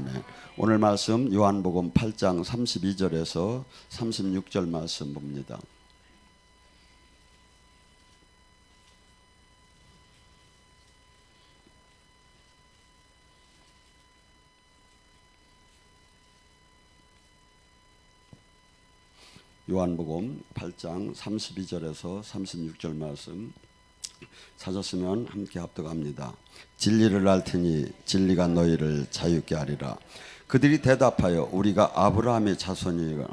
아멘. 오늘 말씀 요한복음 8장 32절에서 36절 말씀 봅니다. 요한복음 8장 32절에서 36절 말씀 찾았으면 함께 합독합니다. 진리를 알 테니 진리가 너희를 자유케 하리라. 그들이 대답하여 우리가 아브라함의 자손이거나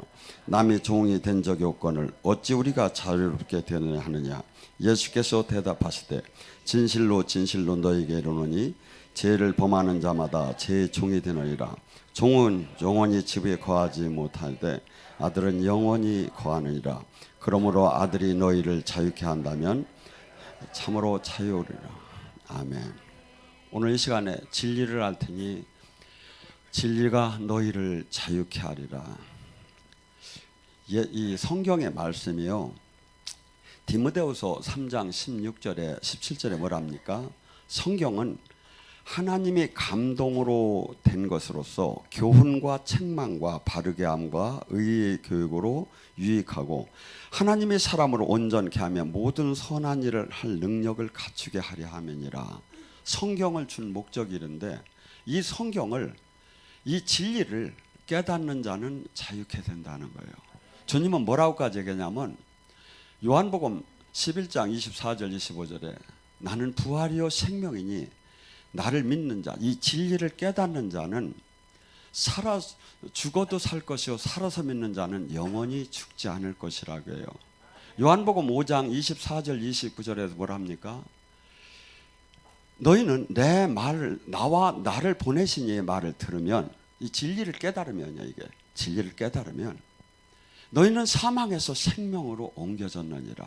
남의 종이 된 적이 없거늘 어찌 우리가 자유롭게 되느냐 하느냐. 예수께서 대답하시되 진실로 진실로 너희에게 이르노니 죄를 범하는 자마다 죄의 종이 되느니라. 종은 영원히 집에 거하지 못하되 아들은 영원히 거하느니라. 그러므로 아들이 너희를 자유케 한다면 참으로 자유하리라. 아멘. 오늘 이 시간에 진리를 알 테니 진리가 너희를 자유케 하리라. 이 성경의 말씀이요, 디모데후서 3장 16절에 17절에 뭐랍니까? 성경은 하나님의 감동으로 된 것으로서 교훈과 책망과 바르게 함과 의의 교육으로 유익하고 하나님의 사람으로 온전케 하며 모든 선한 일을 할 능력을 갖추게 하려 함이니라. 성경을 준 목적이 이런데 이 성경을, 이 진리를 깨닫는 자는 자유케 된다는 거예요. 주님은 뭐라고까지 얘기하냐면 요한복음 11장 24절 25절에 나는 부활이요 생명이니 나를 믿는 자, 이 진리를 깨닫는 자는 죽어도 살 것이요 살아서 믿는 자는 영원히 죽지 않을 것이라고 해요. 요한복음 5장 24절 29절에서 뭐라 합니까? 너희는 내 말을, 나와 나를 보내신 이의 말을 들으면, 이 진리를 깨달으면요, 이게 진리를 깨달으면 너희는 사망에서 생명으로 옮겨졌느니라.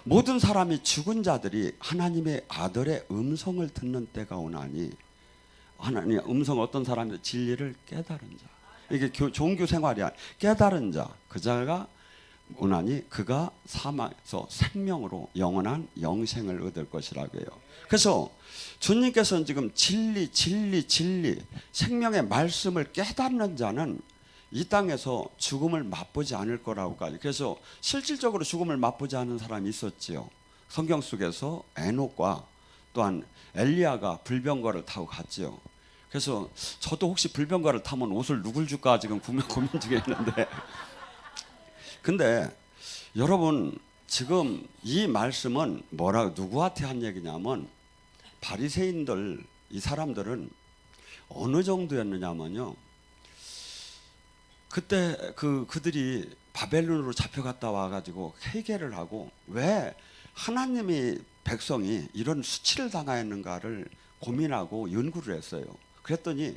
모든 사람이, 죽은 자들이 하나님의 아들의 음성을 듣는 때가 오나니, 하나님의 음성, 어떤 사람이 진리를 깨달은 자, 이게 종교 생활이 아니라 깨달은 자, 그 자가 오나니 그가 사망에서 생명으로 영원한 영생을 얻을 것이라고 해요. 그래서 주님께서는 지금 진리 생명의 말씀을 깨닫는 자는 이 땅에서 죽음을 맛보지 않을 거라고까지. 그래서 실질적으로 죽음을 맛보지 않은 사람이 있었지요. 성경 속에서 에녹과 또한 엘리야가 불병거를 타고 갔지요. 그래서 저도 혹시 불병거를 타면 옷을 누굴 줄까 지금 고민 중에 있는데, 근데 여러분 지금 이 말씀은 누구한테 한 얘기냐면 바리새인들, 이 사람들은 어느 정도였느냐면요, 그때 그들이 바벨론으로 잡혀갔다 와가지고 회개를 하고 왜 하나님의 백성이 이런 수치를 당하였는가를 고민하고 연구를 했어요. 그랬더니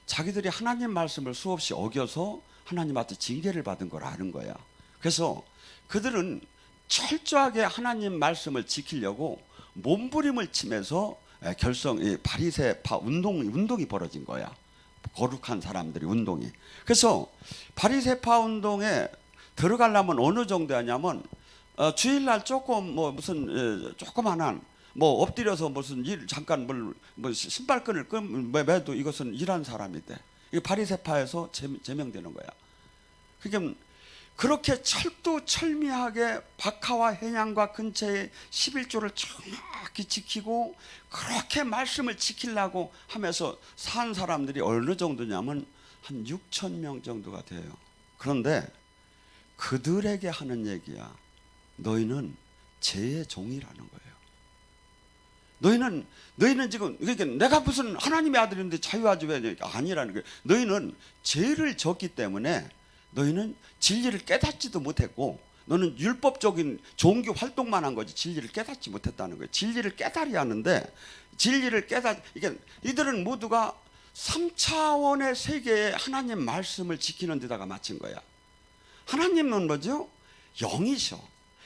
자기들이 하나님 말씀을 수없이 어겨서 하나님한테 징계를 받은 걸 아는 거야. 그래서 그들은 철저하게 하나님 말씀을 지키려고 몸부림을 치면서 바리새파 운동이 벌어진 거야. 거룩한 사람들이 운동이. 그래서 바리새파 운동에 들어가려면 어느 정도 하냐면 주일날 조금 무슨 조그만한 엎드려서 무슨 일 잠깐 신발끈을 매도 이것은 일한 사람이 돼. 이 바리새파에서 제명되는 거야. 그러니까 그렇게 철두철미하게 박하와 해냥과 근처에 11조를 정확히 지키고 그렇게 말씀을 지키려고 하면서 산 사람들이 어느 정도냐면 한 6천 명 정도가 돼요. 그런데 그들에게 하는 얘기야. 너희는 죄의 종이라는 거예요. 너희는 지금, 그러니까 내가 무슨 하나님의 아들인데 자유하지 왜 아니라는 거예요. 너희는 죄를 졌기 때문에 너희는 진리를 깨닫지도 못했고, 너는 율법적인 종교 활동만 한 거지 진리를 깨닫지 못했다는 거예요. 진리를 깨달아야 하는데 이게 이들은 모두가 3차원의 세계에 하나님 말씀을 지키는 데다가 마친 거야. 하나님은 뭐죠? 영이셔.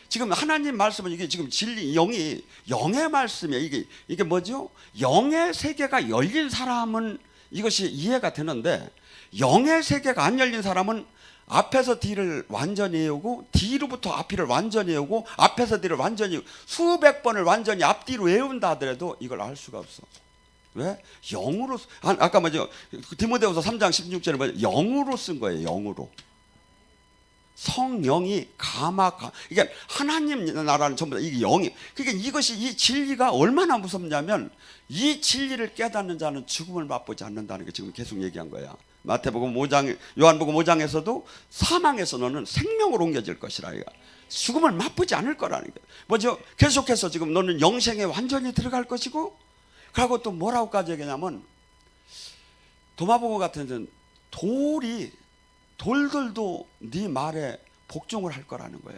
지금 하나님 말씀은 이게 지금 진리, 영의 말씀이에요. 이게 뭐죠? 영의 세계가 열린 사람은 이것이 이해가 되는데, 영의 세계가 안 열린 사람은 앞에서 뒤를 완전히 외우고 뒤로부터 앞뒤를 완전히 외우고 앞에서 뒤를 완전히 수백 번을 완전히 앞뒤로 외운다 하더라도 이걸 알 수가 없어. 왜? 영으로. 아까 뭐죠? 디모데후서 3장 16절에 뭐죠? 영으로 쓴 거예요. 영으로. 성령이 이게 하나님 나라는 전부 다 이게 영이. 그러니까 이것이, 이 진리가 얼마나 무섭냐면, 이 진리를 깨닫는 자는 죽음을 맛보지 않는다는 게 지금 계속 얘기한 거야. 마태복음 5장, 요한복음 5장에서도 사망에서 너는 생명으로 옮겨질 것이라. 이거 죽음을 맛보지 않을 거라는 게 뭐죠? 계속해서 지금 너는 영생에 완전히 들어갈 것이고, 그리고 또 뭐라고까지 얘기하냐면, 도마복음 같은 데는 돌들도 네 말에 복종을 할 거라는 거야.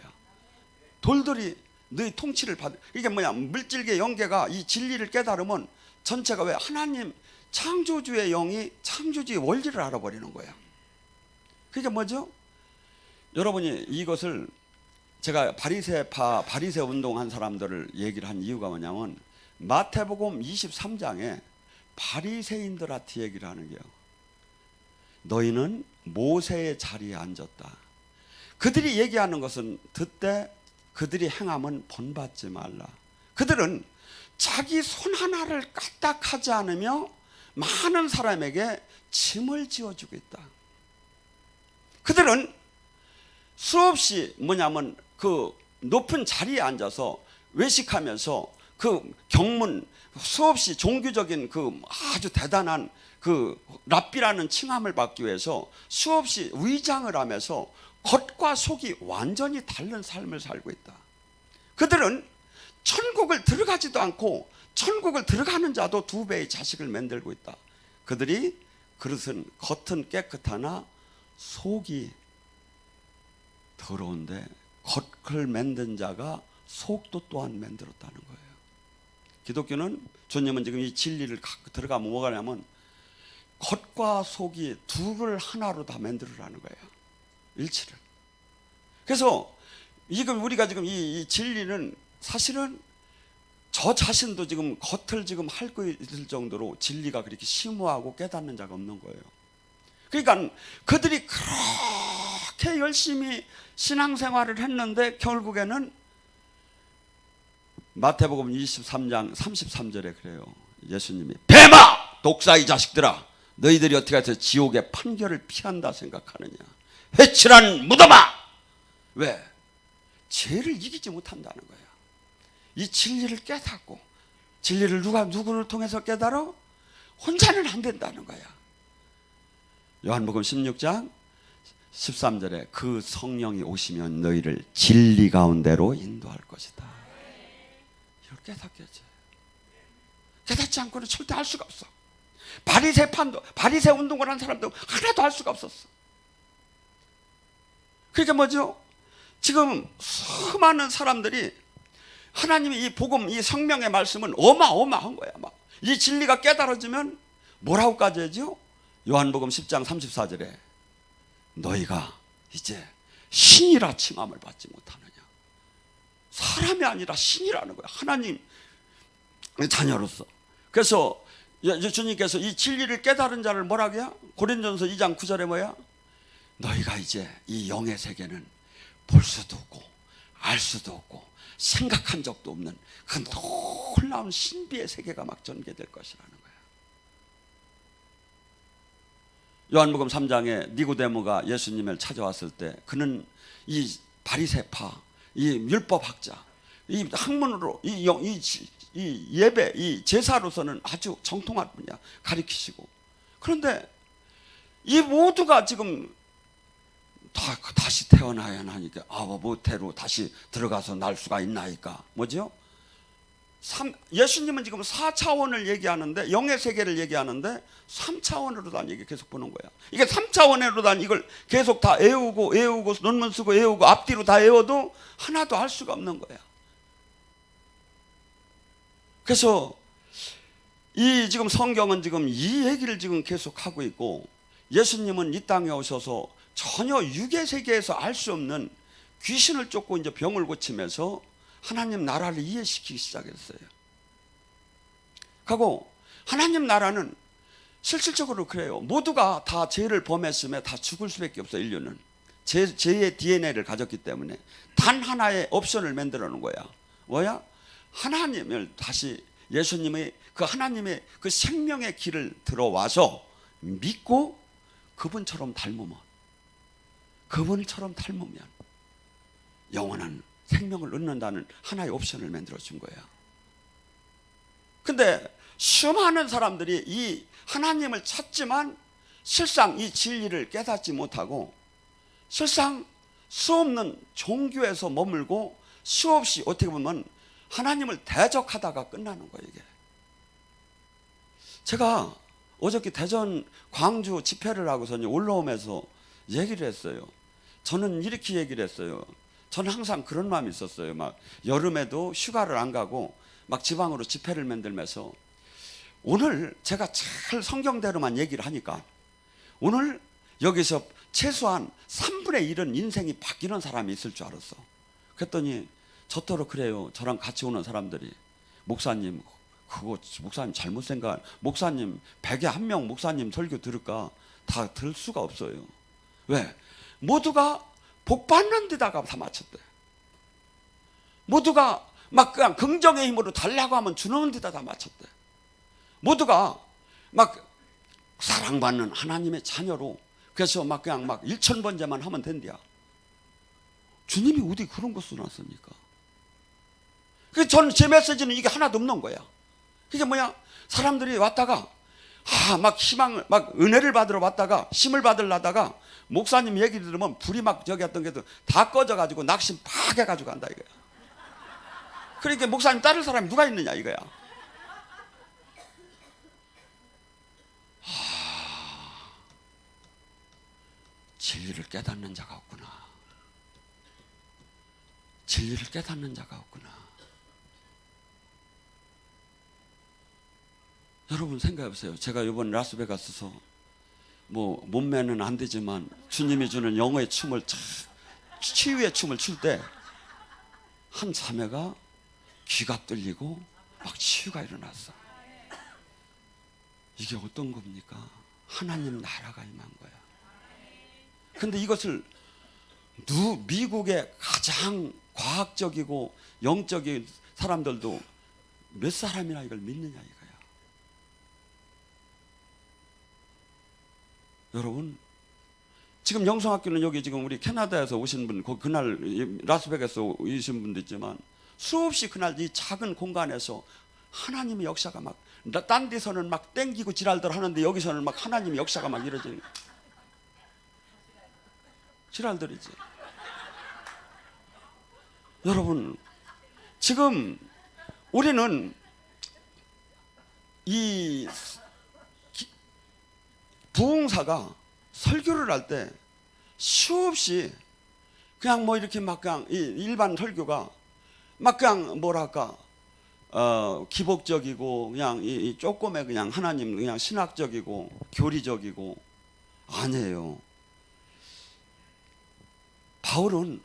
돌들이 네 통치를 이게 뭐냐? 물질계 영계가 이 진리를 깨달으면 전체가 왜? 하나님 창조주의 영이 창조주의 원리를 알아버리는 거야. 그게 뭐죠? 여러분이 이것을, 제가 바리새 운동한 사람들을 얘기를 한 이유가 뭐냐면, 마태복음 23장에 바리새인들한테 얘기를 하는 게요. 너희는 모세의 자리에 앉았다. 그들이 얘기하는 것은 듣되 그들이 행함은 본받지 말라. 그들은 자기 손 하나를 까딱하지 않으며 많은 사람에게 짐을 지어주고 있다. 그들은 수없이 뭐냐면 그 높은 자리에 앉아서 외식하면서 그 경문, 수없이 종교적인 그 아주 대단한 그 랍비라는 칭함을 받기 위해서 수없이 위장을 하면서 겉과 속이 완전히 다른 삶을 살고 있다. 그들은 천국을 들어가지도 않고 천국을 들어가는 자도 2배의 자식을 만들고 있다. 그들이 겉은 깨끗하나 속이 더러운데 겉을 만든 자가 속도 또한 만들었다는 거예요. 기독교는, 주님은 지금 이 진리를 갖고 들어가면 뭐가 냐면 겉과 속이 둘을 하나로 다 만들으라는 거예요. 일치를. 그래서 지금 우리가 지금 이 진리는 사실은 저 자신도 지금 겉을 지금 핥고 있을 정도로 진리가 그렇게 심오하고 깨닫는 자가 없는 거예요. 그러니까 그들이 그렇게 열심히 신앙생활을 했는데 결국에는 마태복음 23장 33절에 그래요. 예수님이 뱀아! 독사의 자식들아! 너희들이 어떻게 해서 지옥의 판결을 피한다 생각하느냐? 회칠한 무덤아! 왜? 죄를 이기지 못한다는 거예요. 이 진리를 깨닫고, 진리를 누구를 통해서 깨달아? 혼자는 안 된다는 거야. 요한복음 16장 13절에 그 성령이 오시면 너희를 진리 가운데로 인도할 것이다. 이걸 깨닫겠지. 깨닫지 않고는 절대 할 수가 없어. 바리새 운동을 한 사람도 하나도 할 수가 없었어. 그러니까 뭐죠? 지금 수많은 사람들이 하나님의 이 복음, 이 성령의 말씀은 어마어마한 거야. 이 진리가 깨달아지면 뭐라고까지 하죠? 요한복음 10장 34절에 너희가 이제 신이라 칭함을 받지 못하느냐. 사람이 아니라 신이라는 거야. 하나님 자녀로서. 그래서 주님께서 이 진리를 깨달은 자를 뭐라고 해요? 고린도전서 2장 9절에 뭐야? 너희가 이제 이 영의 세계는 볼 수도 없고 알 수도 없고 생각한 적도 없는 그 놀라운 신비의 세계가 막 전개될 것이라는 거야. 요한복음 3장에 니고데모가 예수님을 찾아왔을 때 그는 이 바리새파, 이 율법학자, 이 학문으로 이 예배, 이 제사로서는 아주 정통한 분이야. 가리키시고. 그런데 이 모두가 지금 다시 태어나야 하니까 모태로 다시 들어가서 날 수가 있나이까. 뭐죠? 예수님은 지금 4차원을 얘기하는데, 영의 세계를 얘기하는데 3차원으로 단 얘기 계속 보는 거야. 이게 3차원으로 단 이걸 계속 다 외우고 논문 쓰고 외우고 앞뒤로 다 외워도 하나도 할 수가 없는 거야. 그래서 이 지금 성경은 지금 이 얘기를 지금 계속 하고 있고, 예수님은 이 땅에 오셔서 전혀 육의 세계에서 알 수 없는 귀신을 쫓고 이제 병을 고치면서 하나님 나라를 이해시키기 시작했어요. 그리고 하나님 나라는 실질적으로 그래요. 모두가 다 죄를 범했음에 다 죽을 수밖에 없어. 인류는 죄의 DNA를 가졌기 때문에 단 하나의 옵션을 만들어 놓은 거야. 뭐야? 하나님을 다시 예수님의 그 하나님의 그 생명의 길을 들어와서 믿고 그분처럼 닮으면 영원한 생명을 얻는다는 하나의 옵션을 만들어 준 거야. 근데 수많은 사람들이 이 하나님을 찾지만 실상 이 진리를 깨닫지 못하고 실상 수없는 종교에서 머물고 수없이 어떻게 보면 하나님을 대적하다가 끝나는 거예요. 이게 제가 어저께 대전 광주 집회를 하고서 올라오면서 얘기를 했어요. 저는 이렇게 얘기를 했어요. 저는 항상 그런 마음이 있었어요. 막 여름에도 휴가를 안 가고 막 지방으로 집회를 만들면서 오늘 제가 잘 성경대로만 얘기를 하니까 오늘 여기서 최소한 3분의 1은 인생이 바뀌는 사람이 있을 줄 알았어. 그랬더니 저토록 그래요. 저랑 같이 오는 사람들이 목사님 그거 목사님 잘못 생각. 목사님 100에 1명 목사님 설교 들을까? 다 들 수가 없어요. 왜? 모두가 복 받는 데다가 다 맞췄대. 모두가 막 그냥 긍정의 힘으로 달라고 하면 주는 데다 다 맞췄대. 모두가 막 사랑받는 하나님의 자녀로 그래서 막 그냥 막 1000번째만 하면 된대야. 주님이 어디 그런 거 써놨습니까? 그래서 저는 제 메시지는 이게 하나도 없는 거야. 그게 뭐야? 사람들이 왔다가 막 희망을 막 은혜를 받으러 왔다가 힘을 받으려다가 목사님 얘기 들으면 불이 막 저기 했던 게 다 꺼져가지고 낙심 팍 해가지고 간다 이거야. 그러니까 목사님 따를 사람이 누가 있느냐 이거야. 진리를 깨닫는 자가 없구나. 진리를 깨닫는 자가 없구나. 여러분 생각해보세요. 제가 이번 라스베가스에서 뭐 몸매는 안 되지만 주님이 주는 영어의 춤을 치유의 춤을 출 때 한 자매가 귀가 뚫리고 막 치유가 일어났어. 이게 어떤 겁니까? 하나님 나라가 임한 거야. 근데 이것을 미국의 가장 과학적이고 영적인 사람들도 몇 사람이나 이걸 믿느냐 이거야. 여러분 지금 영성학교는 여기 지금 우리 캐나다에서 오신 분 그날 라스베가스에서 오신 분도 있지만 수없이 그날 이 작은 공간에서 하나님의 역사가 막 딴 데서는 막 땡기고 지랄들 하는데 여기서는 막 하나님의 역사가 막 이루어지는 지랄들이지. 여러분 지금 우리는 이 부흥사가 설교를 할 때 수없이 그냥 뭐 이렇게 막 그냥 일반 설교가 막 그냥 뭐랄까 기복적이고 그냥 이 조금의 그냥 하나님 그냥 신학적이고 교리적이고 아니에요. 바울은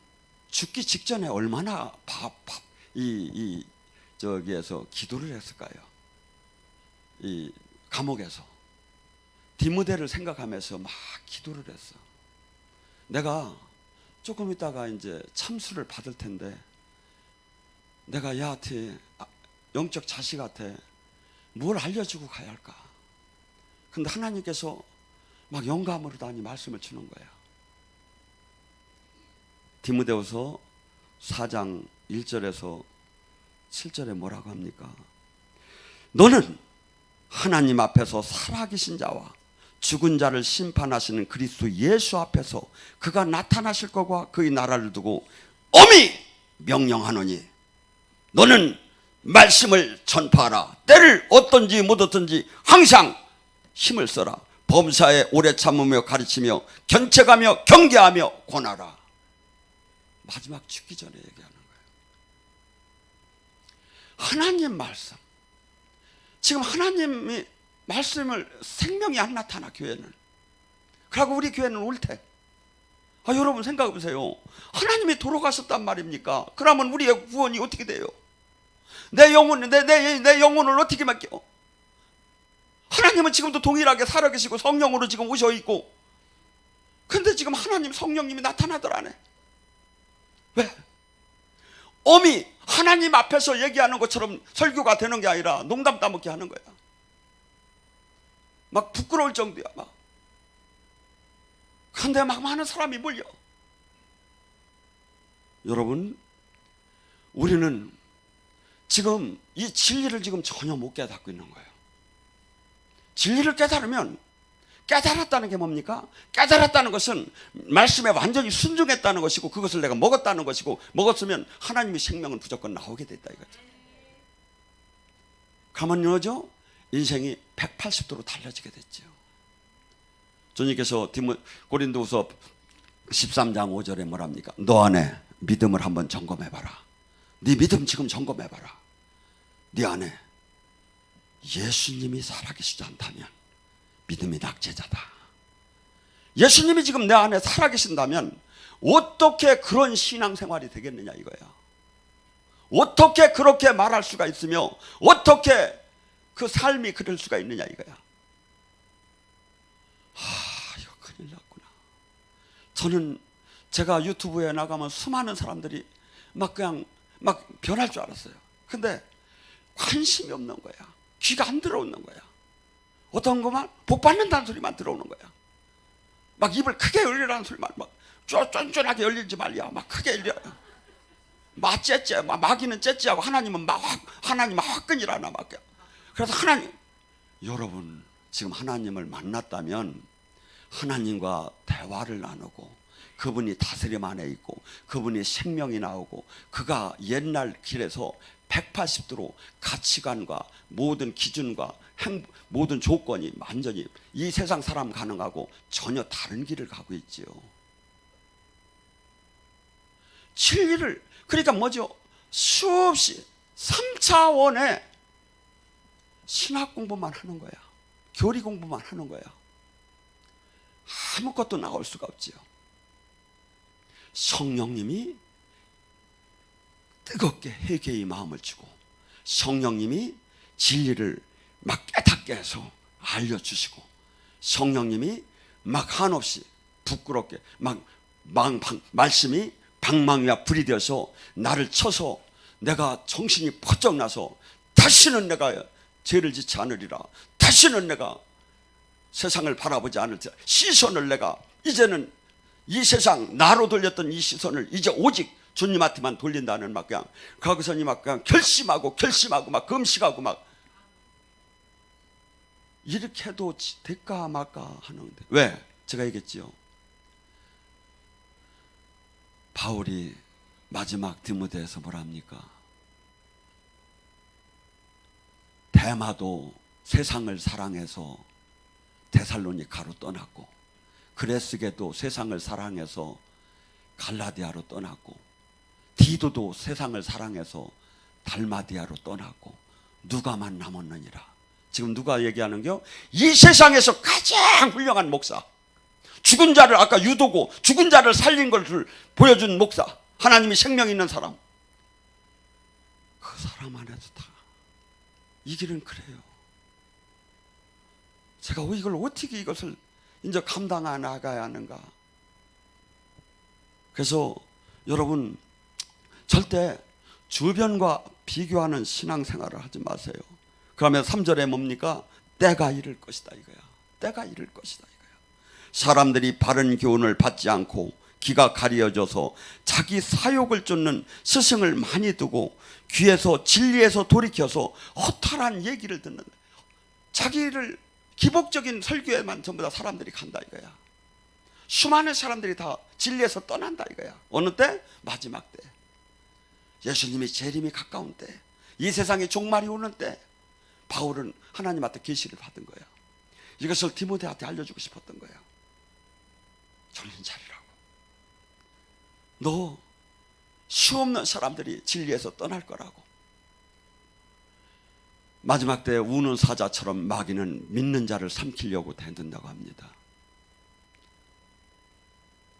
죽기 직전에 얼마나 저기에서 기도를 했을까요? 이 감옥에서 디모데를 생각하면서 막 기도를 했어. 내가 조금 있다가 이제 참수를 받을 텐데 내가 얘한테 영적 자식한테 뭘 알려주고 가야 할까? 근데 하나님께서 막 영감으로 다니 말씀을 주는 거야. 디모데후서 4장 1절에서 7절에 뭐라고 합니까? 너는 하나님 앞에서 살아계신 자와 죽은 자를 심판하시는 그리스도 예수 앞에서 그가 나타나실 것과 그의 나라를 두고 엄히 명령하노니 너는 말씀을 전파하라. 때를 어떤지 못 어떤지 항상 힘을 써라. 범사에 오래 참으며 가르치며 견책하며 경계하며 권하라. 마지막 죽기 전에 얘기하는 거예요. 하나님 말씀. 지금 하나님이 말씀을 생명이 안 나타나 교회는. 그러고 우리 교회는 옳대. 여러분 생각해 보세요. 하나님이 돌아가셨단 말입니까? 그러면 우리의 구원이 어떻게 돼요? 내 영혼을 어떻게 맡겨? 하나님은 지금도 동일하게 살아계시고 성령으로 지금 오셔 있고, 근데 지금 하나님 성령님이 나타나더라네. 왜? 엄히 하나님 앞에서 얘기하는 것처럼 설교가 되는 게 아니라 농담 따먹게 하는 거야. 막 부끄러울 정도야. 막. 근데 막 많은 사람이 몰려. 여러분, 우리는 지금 이 진리를 지금 전혀 못 깨닫고 있는 거예요. 진리를 깨달으면, 깨달았다는 게 뭡니까? 깨달았다는 것은 말씀에 완전히 순종했다는 것이고, 그것을 내가 먹었다는 것이고, 먹었으면 하나님의 생명은 무조건 나오게 됐다 이거죠. 가면요죠, 인생이 180도로 달라지게 됐죠. 주님께서 고린도후서 13장 5절에 뭐랍니까? 너 안에 믿음을 한번 점검해봐라. 네 믿음 지금 점검해봐라. 네 안에 예수님이 살아계시지 않다면 믿음이 낙제자다. 예수님이 지금 내 안에 살아계신다면 어떻게 그런 신앙생활이 되겠느냐 이거야. 어떻게 그렇게 말할 수가 있으며 어떻게 그 삶이 그럴 수가 있느냐 이거야. 이거 큰일 났구나. 저는 제가 유튜브에 나가면 수많은 사람들이 막 변할 줄 알았어요. 근데 관심이 없는 거야. 귀가 안 들어오는 거야. 어떤 것만 복 받는다는 소리만 들어오는 거야. 막 입을 크게 열리라는 소리만 막 쫀쫀하게 열리지 말이야. 막 크게 열려. 막 째째, 마귀는 째째하고 하나님은 하나님은 화끈이라나 막. 그래서 여러분 지금 하나님을 만났다면 하나님과 대화를 나누고 그분이 다스림 안에 있고 그분이 생명이 나오고 그가 옛날 길에서 180도로 가치관과 모든 기준과 모든 조건이 완전히 이 세상 사람 가능하고 전혀 다른 길을 가고 있지요. 진리를 그러니까 뭐죠? 수없이 3차원의 신학 공부만 하는 거야. 교리 공부만 하는 거야. 아무것도 나올 수가 없지요. 성령님이 뜨겁게 회개의 마음을 주고 성령님이 진리를 막 깨닫게 해서 알려주시고 성령님이 막 한없이 부끄럽게 말씀이 방망이와 불이 되어서 나를 쳐서 내가 정신이 퍼쩍 나서 다시는 내가 죄를 짓지 않으리라. 다시는 내가 세상을 바라보지 않을 때 시선을 내가 이제는 이 세상 나로 돌렸던 이 시선을 이제 오직 주님한테만 돌린다는 막 그냥 거기서 막 그냥 결심하고 막 금식하고 막 이렇게 해도 될까 말까 하는데 왜? 제가 얘기했지요. 바울이 마지막 디모데에서 뭐랍니까? 데마도 세상을 사랑해서 데살로니가로 떠났고 그레스게도 세상을 사랑해서 갈라디아로 떠났고 디도도 세상을 사랑해서 달마디아로 떠났고 누가만 남았느니라. 지금 누가 얘기하는겨? 이 세상에서 가장 훌륭한 목사, 죽은 자를 아까 유도고 죽은 자를 살린 것을 보여준 목사, 하나님이 생명 있는 사람, 그 사람 안에도 다 이 길은 그래요. 제가 이걸 어떻게 이것을 이제 감당해 나가야 하는가. 그래서 여러분 절대 주변과 비교하는 신앙생활을 하지 마세요. 그러면 3절에 뭡니까? 때가 이를 것이다 이거야. 때가 이를 것이다 이거야. 사람들이 바른 교훈을 받지 않고 귀가 가려져서 자기 사욕을 쫓는 스승을 많이 두고 귀에서 진리에서 돌이켜서 허탈한 얘기를 듣는 자기를 기복적인 설교에만 전부 다 사람들이 간다 이거야. 수많은 사람들이 다 진리에서 떠난다 이거야. 어느 때? 마지막 때. 예수님이 재림이 가까운 때, 이 세상에 종말이 오는 때 바울은 하나님한테 계시를 받은 거야. 이것을 디모데한테 알려주고 싶었던 거야. 정신 차리라고. 너 수없는 사람들이 진리에서 떠날 거라고. 마지막 때 우는 사자처럼 마귀는 믿는 자를 삼키려고 대든다고 합니다.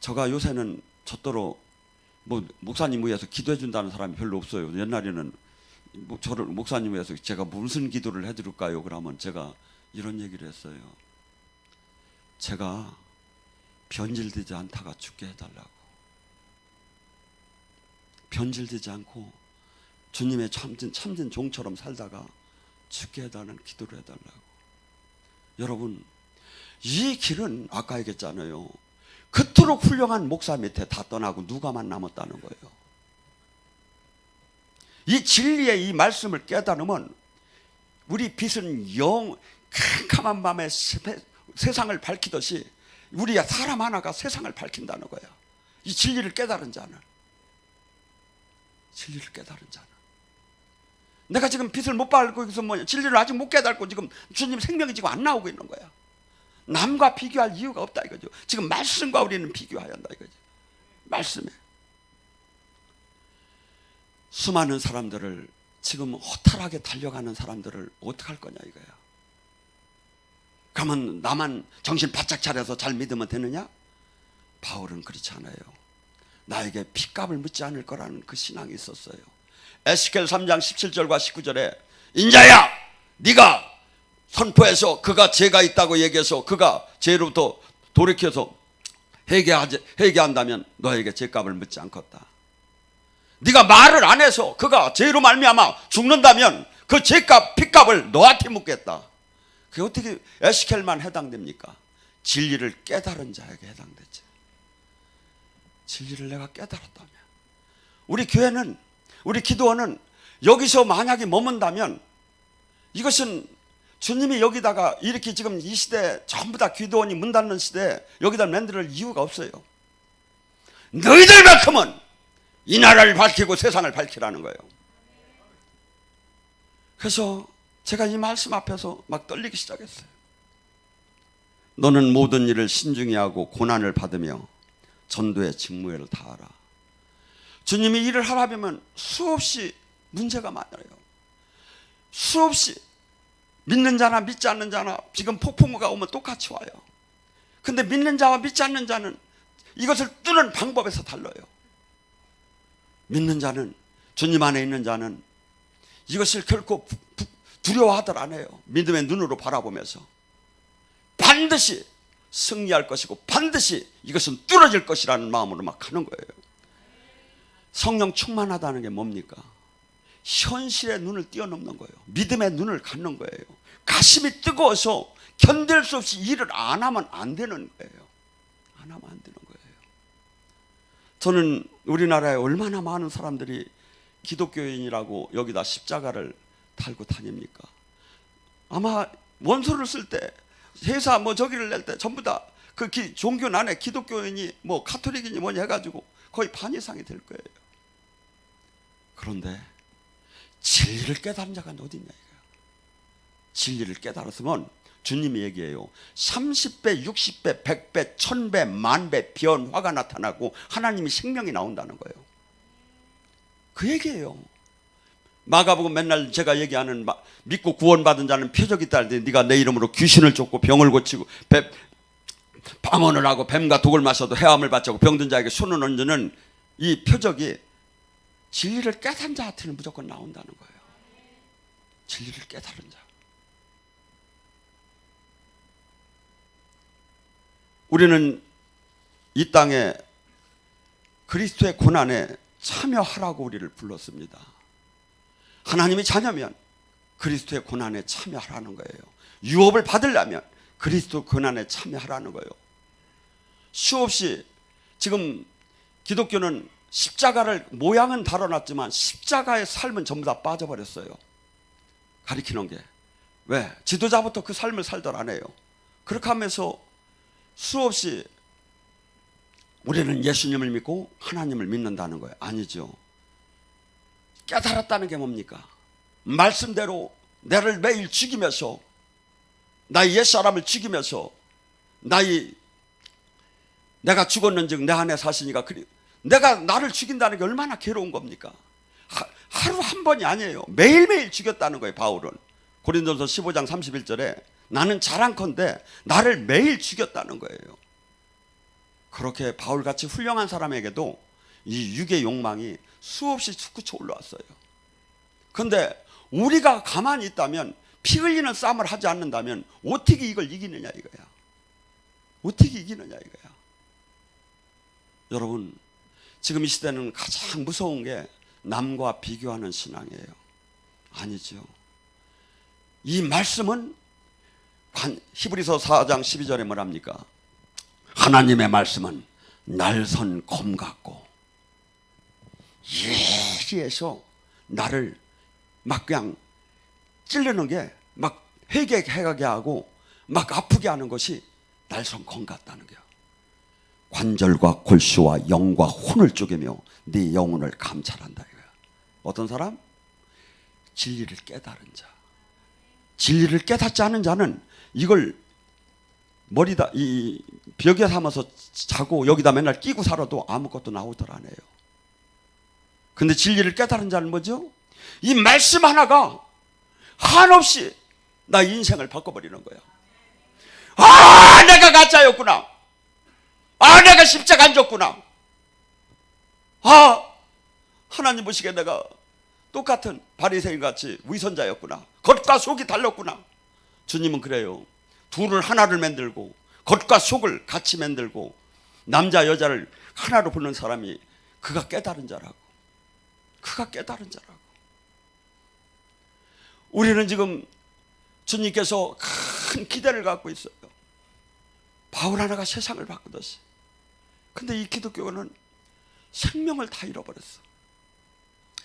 제가 요새는 저더러 목사님 위해서 기도해 준다는 사람이 별로 없어요. 옛날에는 저를 목사님 위해서 제가 무슨 기도를 해드릴까요? 그러면 제가 이런 얘기를 했어요. 제가 변질되지 않다가 죽게 해달라고. 변질되지 않고 주님의 참진 종처럼 살다가 죽게 해달라는 기도를 해달라고. 여러분, 이 길은 아까 얘기했잖아요. 그토록 훌륭한 목사 밑에 다 떠나고 누가만 남았다는 거예요. 이 진리의 이 말씀을 깨달으면 우리 빛은 캄캄한 밤에 세상을 밝히듯이 우리 사람 하나가 세상을 밝힌다는 거야. 이 진리를 깨달은 자는. 진리를 깨달은 자는. 내가 지금 빛을 못 밝고 있어서 진리를 아직 못 깨달고 지금 주님 생명이 지금 안 나오고 있는 거야. 남과 비교할 이유가 없다 이거죠. 지금 말씀과 우리는 비교해야 한다 이거죠. 말씀에. 수많은 사람들을 지금 허탈하게 달려가는 사람들을 어떻게 할 거냐 이거야. 그러면 나만 정신 바짝 차려서 잘 믿으면 되느냐? 바울은 그렇지 않아요. 나에게 핏값을 묻지 않을 거라는 그 신앙이 있었어요. 에스겔 3장 17절과 19절에 인자야 네가 선포해서 그가 죄가 있다고 얘기해서 그가 죄로부터 돌이켜서 회개한다면 너에게 죄값을 묻지 않겠다. 네가 말을 안 해서 그가 죄로 말미암아 죽는다면 그 죄값 핏값을 너한테 묻겠다. 그게 어떻게 에스겔만 해당됩니까? 진리를 깨달은 자에게 해당되지. 진리를 내가 깨달았다면 우리 교회는 우리 기도원은 여기서 만약에 머문다면 이것은 주님이 여기다가 이렇게 지금 이 시대에 전부 다 기도원이 문 닫는 시대에 여기다 만들 이유가 없어요. 너희들만큼은 이 나라를 밝히고 세상을 밝히라는 거예요. 그래서 제가 이 말씀 앞에서 막 떨리기 시작했어요. 너는 모든 일을 신중히 하고 고난을 받으며 전도의 직무를 다하라. 주님이 일을 하라면 수없이 문제가 많아요. 수없이 믿는 자나 믿지 않는 자나 지금 폭풍우가 오면 똑같이 와요. 근데 믿는 자와 믿지 않는 자는 이것을 뚫는 방법에서 달라요. 믿는 자는, 주님 안에 있는 자는 이것을 결코 두려워하들 안 해요. 믿음의 눈으로 바라보면서 반드시 승리할 것이고 반드시 이것은 뚫어질 것이라는 마음으로 막 하는 거예요. 성령 충만하다는 게 뭡니까? 현실의 눈을 뛰어넘는 거예요. 믿음의 눈을 갖는 거예요. 가슴이 뜨거워서 견딜 수 없이 일을 안 하면 안 되는 거예요. 안 하면 안 되는 거예요. 저는 우리나라에 얼마나 많은 사람들이 기독교인이라고 여기다 십자가를 달고 다닙니까? 아마 원서를 쓸 때 회사 저기를 낼 때 전부 다 그 종교 안에 기독교인이 카톨릭이니 뭐니 해가지고 거의 반 이상이 될 거예요. 그런데 진리를 깨달은 자가 어디 있냐 이거야. 진리를 깨달았으면 주님이 얘기해요. 30배, 60배, 100배, 1000배, 만배 변화가 나타나고 하나님이 생명이 나온다는 거예요. 그 얘기예요. 마가복음 맨날 제가 얘기하는 믿고 구원받은 자는 표적이 있다 할 때 네가 내 이름으로 귀신을 쫓고 병을 고치고 방언을 하고 뱀과 독을 마셔도 해함을 받지 않고 병든 자에게 손을 얹는 이 표적이 진리를 깨달은 자한테는 무조건 나온다는 거예요. 진리를 깨달은 자. 우리는 이 땅에 그리스도의 고난에 참여하라고 우리를 불렀습니다. 하나님이 자녀면 그리스도의 고난에 참여하라는 거예요. 유업을 받으려면 그리스도 고난에 참여하라는 거예요. 수없이 지금 기독교는 십자가를 모양은 다뤄놨지만 십자가의 삶은 전부 다 빠져버렸어요. 가리키는 게. 왜? 지도자부터 그 삶을 살들 안 해요. 그렇게 하면서 수없이 우리는 예수님을 믿고 하나님을 믿는다는 거예요. 아니죠. 깨달았다는 게 뭡니까? 말씀대로 나를 매일 죽이면서 나의 옛사람을 죽이면서 내가 죽었는즉 내 안에 사시니까 내가 나를 죽인다는 게 얼마나 괴로운 겁니까? 하루 한 번이 아니에요. 매일매일 죽였다는 거예요. 바울은 고린도서 15장 31절에 나는 자랑컨대 나를 매일 죽였다는 거예요. 그렇게 바울같이 훌륭한 사람에게도 이 육의 욕망이 수없이 솟구쳐 올라왔어요. 그런데 우리가 가만히 있다면 피 흘리는 싸움을 하지 않는다면 어떻게 이걸 이기느냐 이거야. 어떻게 이기느냐 이거야. 여러분, 지금 이 시대는 가장 무서운 게 남과 비교하는 신앙이에요. 아니죠. 이 말씀은 히브리서 4장 12절에 뭐랍니까? 하나님의 말씀은 날선 검 같고 예리해서 나를 막 그냥 찌르는 게 막 회개하게 하고 막 아프게 하는 것이 날선 검 같다는 거야. 관절과 골수와 영과 혼을 쪼개며 네 영혼을 감찰한다 이거야. 어떤 사람? 진리를 깨달은 자. 진리를 깨닫지 않은 자는 이걸 머리다 이 벽에 삼아서 자고 여기다 맨날 끼고 살아도 아무것도 나오질 않아요. 근데 진리를 깨달은 자는 뭐죠? 이 말씀 하나가 한없이 나 인생을 바꿔버리는 거야. 아, 내가 가짜였구나. 아, 내가 십자가 안 졌구나. 아, 하나님 보시기에 내가 똑같은 바리새인 같이 위선자였구나. 겉과 속이 달랐구나. 주님은 그래요. 둘을 하나를 만들고 겉과 속을 같이 만들고 남자 여자를 하나로 부르는 사람이 그가 깨달은 자라고. 그가 깨달은 자라고. 우리는 지금 주님께서 큰 기대를 갖고 있어요. 바울 하나가 세상을 바꾸듯이. 근데 이 기독교는 생명을 다 잃어버렸어.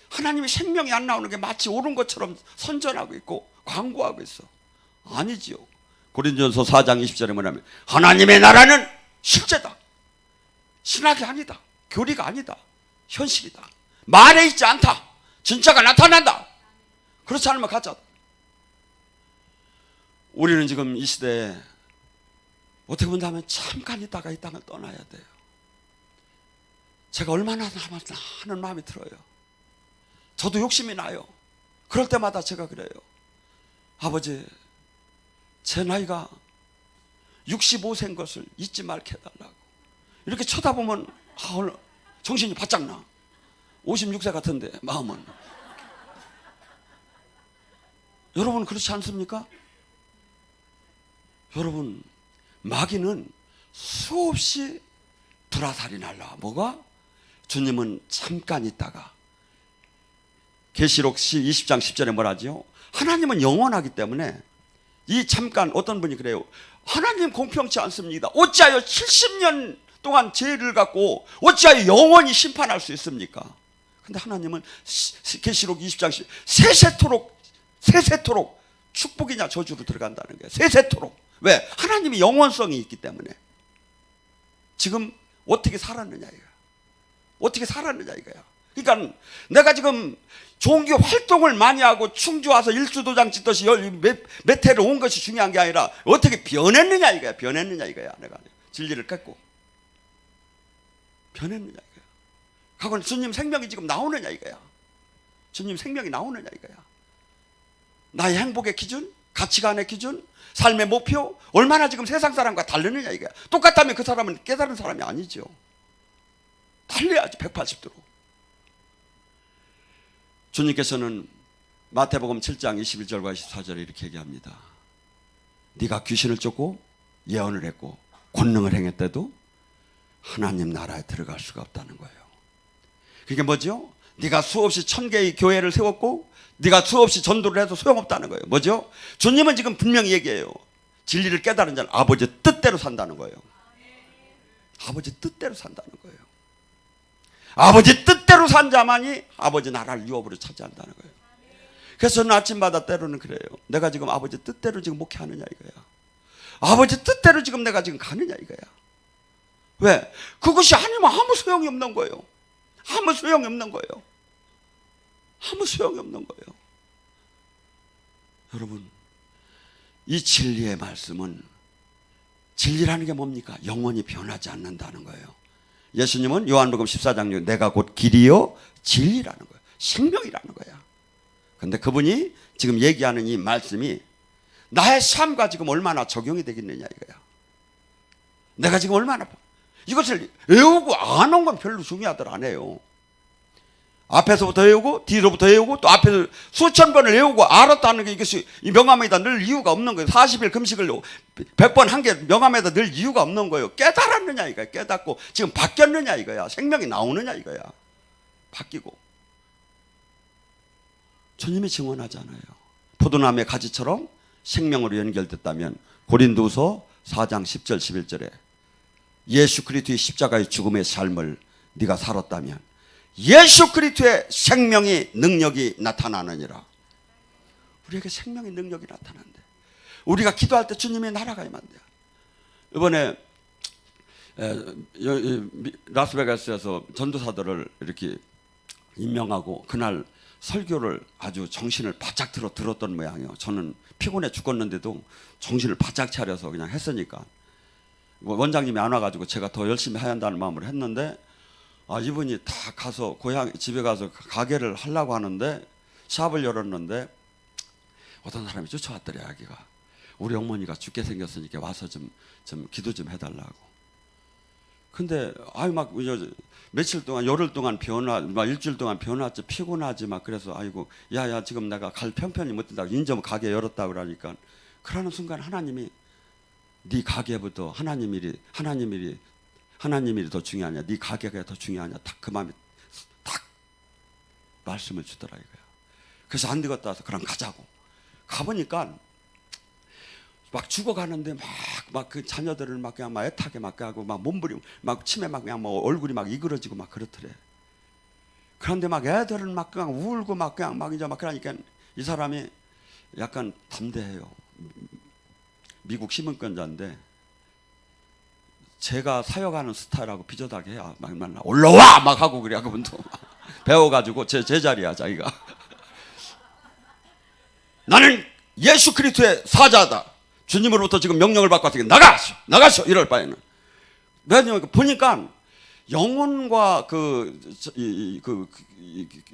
하나님이 생명이 안 나오는 게 마치 옳은 것처럼 선전하고 있고 광고하고 있어. 아니지요. 고린도전서 4장 20절에 뭐냐면 하나님의 나라는 실제다. 신학이 아니다. 교리가 아니다. 현실이다. 말에 있지 않다. 진짜가 나타난다. 그렇지 않으면 가짜. 우리는 지금 이 시대에 어떻게 본다면 잠깐 있다가 이 땅을 떠나야 돼요. 제가 얼마나 남았나 하는 마음이 들어요. 저도 욕심이 나요. 그럴 때마다 제가 그래요. 아버지, 제 나이가 65세인 것을 잊지 말게 해달라고. 이렇게 쳐다보면 정신이 바짝 나. 56세 같은데 마음은. 여러분 그렇지 않습니까? 여러분 마귀는 수없이 불화살이 날라. 뭐가? 주님은 잠깐 있다가 계시록 20장 10절에 뭐라지요? 하나님은 영원하기 때문에 이 잠깐 어떤 분이 그래요. 하나님 공평치 않습니다. 어찌하여 70년 동안 죄를 갖고 어찌하여 영원히 심판할 수 있습니까? 근데 하나님은 계시록 20장 10절 세세토록 축복이냐 저주로 들어간다는 거예요. 세세토록. 왜? 하나님이 영원성이 있기 때문에. 지금 어떻게 살았느냐 이거야. 어떻게 살았느냐 이거야. 그러니까 내가 지금 종교 활동을 많이 하고 충주 와서 일수도장 짓듯이 몇 해를 온 것이 중요한 게 아니라 어떻게 변했느냐 이거야. 변했느냐 이거야. 내가 진리를 깼고 변했느냐 이거야. 하고는 주님 생명이 지금 나오느냐 이거야. 주님 생명이 나오느냐 이거야. 나의 행복의 기준, 가치관의 기준, 삶의 목표 얼마나 지금 세상 사람과 다르느냐 이거야. 똑같다면 그 사람은 깨달은 사람이 아니죠. 달려야지 180도로. 주님께서는 마태복음 7장 21절과 24절에 이렇게 얘기합니다. 네가 귀신을 쫓고 예언을 했고 권능을 행했대도 하나님 나라에 들어갈 수가 없다는 거예요. 그게 뭐죠? 네가 수없이 1000개의 교회를 세웠고 네가 수없이 전도를 해도 소용없다는 거예요. 뭐죠? 주님은 지금 분명히 얘기해요. 진리를 깨달은 자는 아버지 뜻대로 산다는 거예요. 아버지 뜻대로 산다는 거예요. 아버지 뜻대로 산 자만이 아버지 나라를 유업으로 차지한다는 거예요. 그래서 저는 아침마다 때로는 그래요. 내가 지금 아버지 뜻대로 지금 목회하느냐 이거야. 아버지 뜻대로 지금 내가 지금 가느냐 이거야. 왜? 그것이 아니면 아무 소용이 없는 거예요. 아무 소용이 없는 거예요. 아무 소용이 없는 거예요. 여러분, 이 진리의 말씀은 진리라는 게 뭡니까? 영원히 변하지 않는다는 거예요. 예수님은 요한복음 14장 6 내가 곧 길이요 진리라는 거예요. 생명이라는 거야. 그런데 그분이 지금 얘기하는 이 말씀이 나의 삶과 지금 얼마나 적용이 되겠느냐 이거야. 내가 지금 얼마나 이것을 외우고 아는 건 별로 중요하들 안 해요. 앞에서부터 외우고 뒤로부터 외우고 또 앞에서 수천 번을 외우고 알았다는 게 이것이 이 명함에다 늘 이유가 없는 거예요. 40일 금식을 100번 한 게 명함에다 늘 이유가 없는 거예요. 깨달았느냐 이거야. 깨닫고 지금 바뀌었느냐 이거야. 생명이 나오느냐 이거야. 바뀌고. 주님이 증언하잖아요. 포도나무의 가지처럼 생명으로 연결됐다면 고린도서 4장 10절 11절에 예수 그리스도의 십자가의 죽음의 삶을 네가 살았다면 예수 그리스도의 생명의 능력이 나타나느니라. 우리에게 생명의 능력이 나타난대. 우리가 기도할 때 주님의 나라가 임한대. 이번에 라스베가스에서 전도사들을 이렇게 임명하고 그날 설교를 아주 정신을 바짝 들었던 모양이에요. 저는 피곤해 죽겠는데도 정신을 바짝 차려서 그냥 했으니까 원장님이 안 와가지고 제가 더 열심히 해야 한다는 마음으로 했는데 이분이 다 가서 고향 집에 가서 가게를 하려고 하는데 샵을 열었는데 어떤 사람이 쫓아왔더래. 아기가 우리 어머니가 죽게 생겼으니까 와서 좀 기도 좀 해달라고. 근데 막 며칠 동안 열흘 동안 막 일주일 동안 변화지 피곤하지 막 그래서 아이고 야야 지금 내가 갈 편편이 못 된다고 인점 가게 열었다 그러니까 그러는 순간 하나님이 네 가게부터 하나님 일이 더 중요하냐, 네 가게가 더 중요하냐, 딱 그 마음에 딱 말씀을 주더라 이거야. 그래서 안 되겠다 해서 그럼 가자고. 가보니까 막 죽어가는데 막 그 자녀들을 막 그냥 막 애타게 막 하고 막 몸부림 막 치매 막 그냥 뭐 얼굴이 막 이그러지고 막 그렇더래. 그런데 막 애들은 막 그냥 울고 막 그냥 막 이제 막 그러니까 이 사람이 약간 담대해요. 미국 신문권자인데 제가 사역하는 스타일하고 비슷하게 해야 막 올라와 막 하고 그래. 그분도 배워가지고 제 제자리야 자기가. 나는 예수 그리스도의 사자다. 주님으로부터 지금 명령을 받고 왔으니까 나가시오 이럴 바에는. 왜냐면 보니까 영혼과 그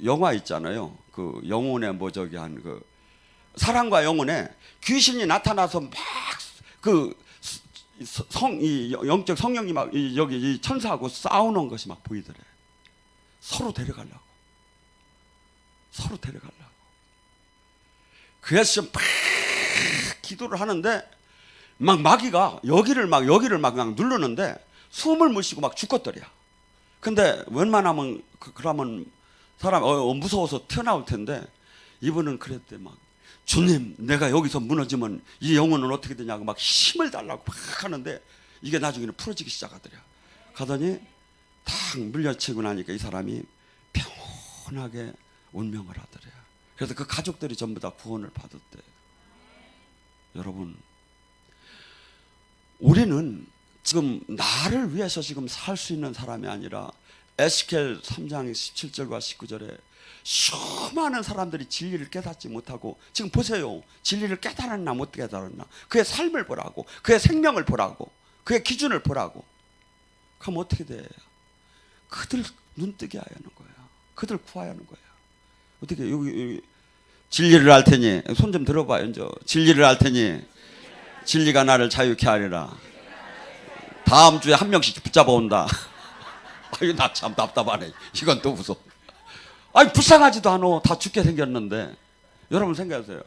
영화 있잖아요. 그 영혼의 뭐 저기 한 그 사랑과 영혼에 귀신이 나타나서 막 그 영적 성령이 막 여기 이 천사하고 싸우는 것이 막 보이더래. 서로 데려가려고. 그래서 막 기도를 하는데 막 마귀가 여기를 막 그냥 누르는데 숨을 못 쉬고 막 죽겠더래요. 근데 웬만하면 그러면 사람 무서워서 튀어나올 텐데 이분은 그랬대. 막 주님 내가 여기서 무너지면 이 영혼은 어떻게 되냐고 막 힘을 달라고 막 하는데 이게 나중에는 풀어지기 시작하더래요. 가더니 탁 물려치고 나니까 이 사람이 평온하게 운명을 하더래요. 그래서 그 가족들이 전부 다 구원을 받았대. 여러분, 우리는 지금 나를 위해서 지금 살 수 있는 사람이 아니라 에스겔 3장 17절과 19절에 수많은 사람들이 진리를 깨닫지 못하고 지금 보세요. 진리를 깨달았나 못 깨달았나. 그의 삶을 보라고. 그의 생명을 보라고. 그의 기준을 보라고. 그럼 어떻게 돼? 그들 눈뜨게 하는 거야. 그들 구하는 거야. 어떻게 여기 진리를 알 테니 손 좀 들어봐요. 이제 진리를 알 테니 진리가 나를 자유케 하리라. 다음 주에 한 명씩 붙잡아 온다. 아유 나 참 답답하네. 이건 또 무서워. 아니 불쌍하지도 않아. 다 죽게 생겼는데. 여러분 생각하세요.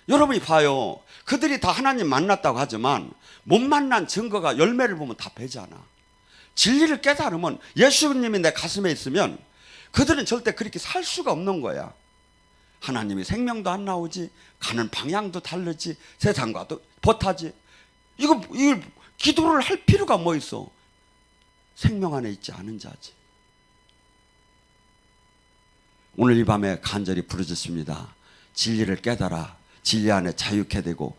여러분이 봐요. 그들이 다 하나님 만났다고 하지만 못 만난 증거가 열매를 보면 다 배잖아. 진리를 깨달으면 예수님이 내 가슴에 있으면 그들은 절대 그렇게 살 수가 없는 거야. 하나님이 생명도 안 나오지, 가는 방향도 다르지, 세상과도 버타지. 이거 기도를 할 필요가 뭐 있어? 생명 안에 있지 않은 자지. 오늘 이 밤에 간절히 부르짖습니다. 진리를 깨달아 진리 안에 자유케 되고